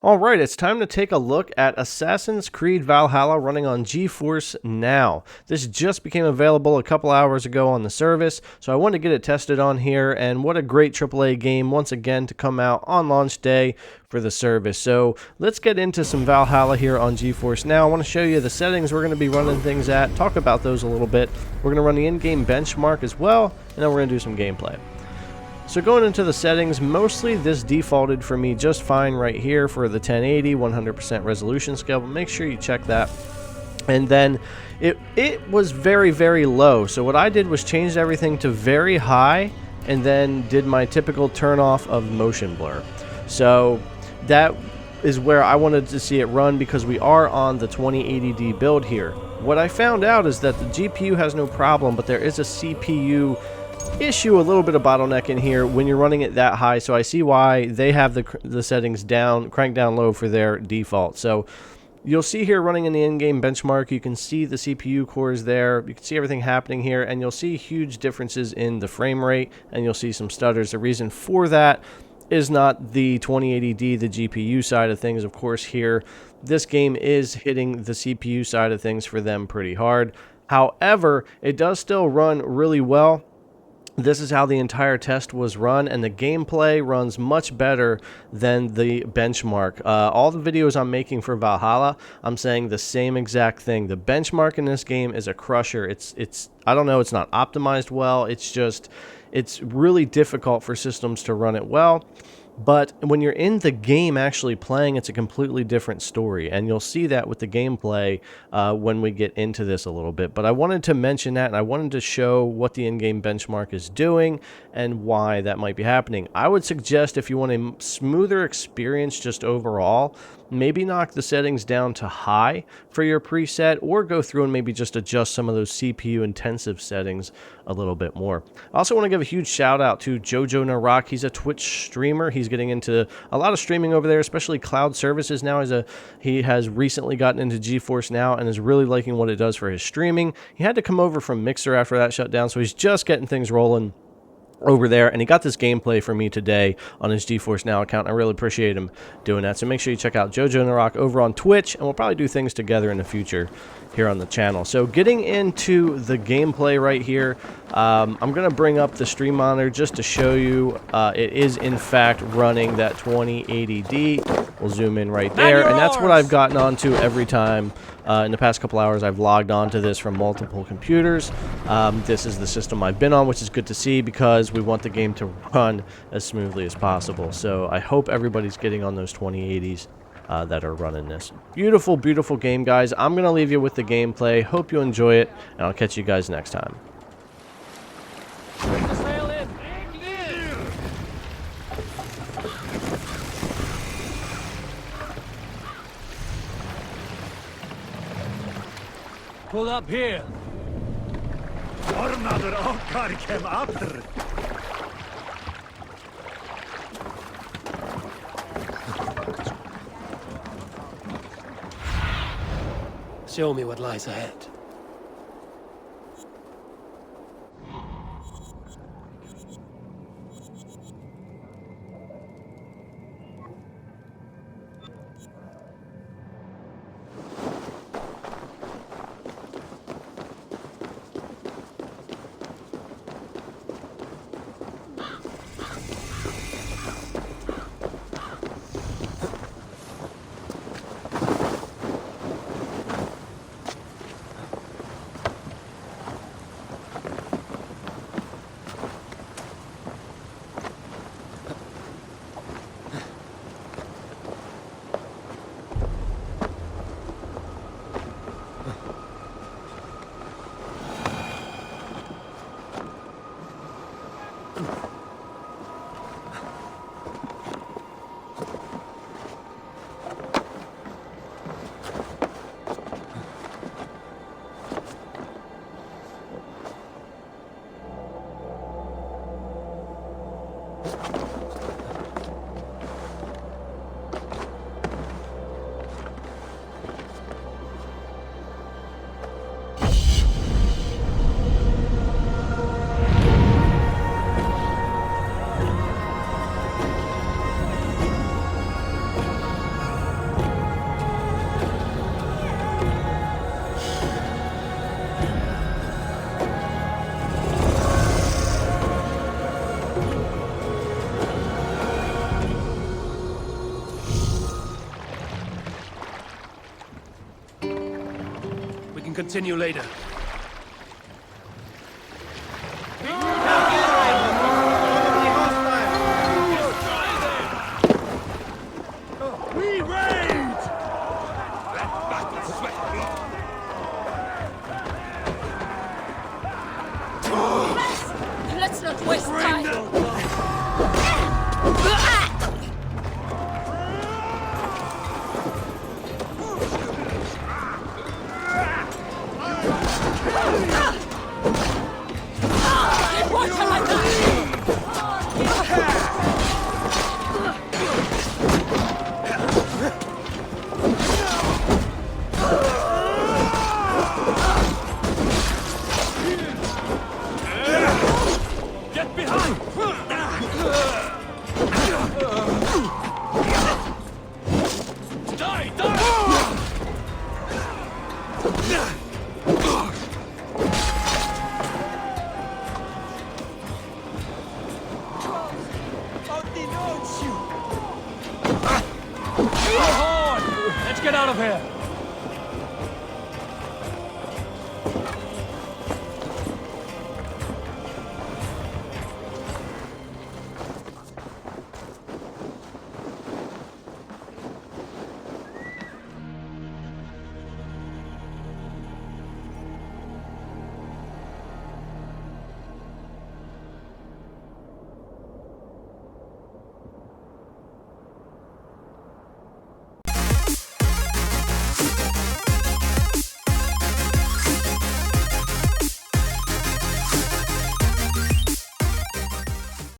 Alright, it's time to take a look at Assassin's Creed Valhalla running on GeForce Now. This just became available a couple hours ago on the service, so I wanted to get it tested on here, and what a great AAA game once again to come out on launch day for the service. So let's get into some Valhalla here on GeForce Now. I want to show you the settings we're going to be running things at, talk about those a little bit. We're going to run the in-game benchmark as well, and then we're going to do some gameplay. So going into the settings, mostly this defaulted for me just fine right here for the 1080, 100% resolution scale, but make sure you check that. And then it was very, very low. So what I did was changed everything to very high and then did my typical turn off of motion blur. So that is where I wanted to see it run because we are on the 2080D build here. What I found out is that the GPU has no problem, but there is a CPU issue, a little bit of bottleneck in here when you're running it that high. So I see why they have the settings down, cranked down low for their default. So you'll see here running in the in-game benchmark, you can see the CPU cores there, you can see everything happening here, and you'll see huge differences in the frame rate, and you'll see some stutters. The reason for that is not the 2080D, the GPU side of things. Of course, here this game is hitting the CPU side of things for them pretty hard. However, it does still run really well. This is how the entire test was run, and the gameplay runs much better than the benchmark. All the videos I'm making for Valhalla, I'm saying the same exact thing. The benchmark in this game is a crusher. It's I don't know, it's not optimized well. It's really difficult for systems to run it well. But when you're in the game actually playing, it's a completely different story. And you'll see that with the gameplay when we get into this a little bit. But I wanted to mention that, and I wanted to show what the in-game benchmark is doing and why that might be happening. I would suggest if you want a smoother experience just overall, maybe knock the settings down to high for your preset, or go through and maybe just adjust some of those CPU intensive settings a little bit more. I also want to give a huge shout out to Jojo Narak. He's a Twitch streamer. He's getting into a lot of streaming over there, especially cloud services now. He has recently gotten into GeForce Now and is really liking what it does for his streaming. He had to come over from Mixer after that shut down, so he's just getting things rolling over there, and he got this gameplay for me today on his GeForce Now account. I really appreciate him doing that, so make sure you check out Jojo Narak over on Twitch, and we'll probably do things together in the future here on the channel. So getting into the gameplay right here, I'm going to bring up the stream monitor just to show you it is in fact running that 2080D. We'll zoom in right there, and that's what I've gotten onto every time. In the past couple hours, I've logged on to this from multiple computers. This is the system I've been on, which is good to see because we want the game to run as smoothly as possible. So I hope everybody's getting on those 2080s that are running this. Beautiful, beautiful game, guys. I'm going to leave you with the gameplay. Hope you enjoy it, and I'll catch you guys next time. Bring the sail in. Pull up here. Ornaður okkar kem aftur. Show me what lies ahead. continue later. We rage! Let's not waste time. Watch how I die! Get behind! Die! Die!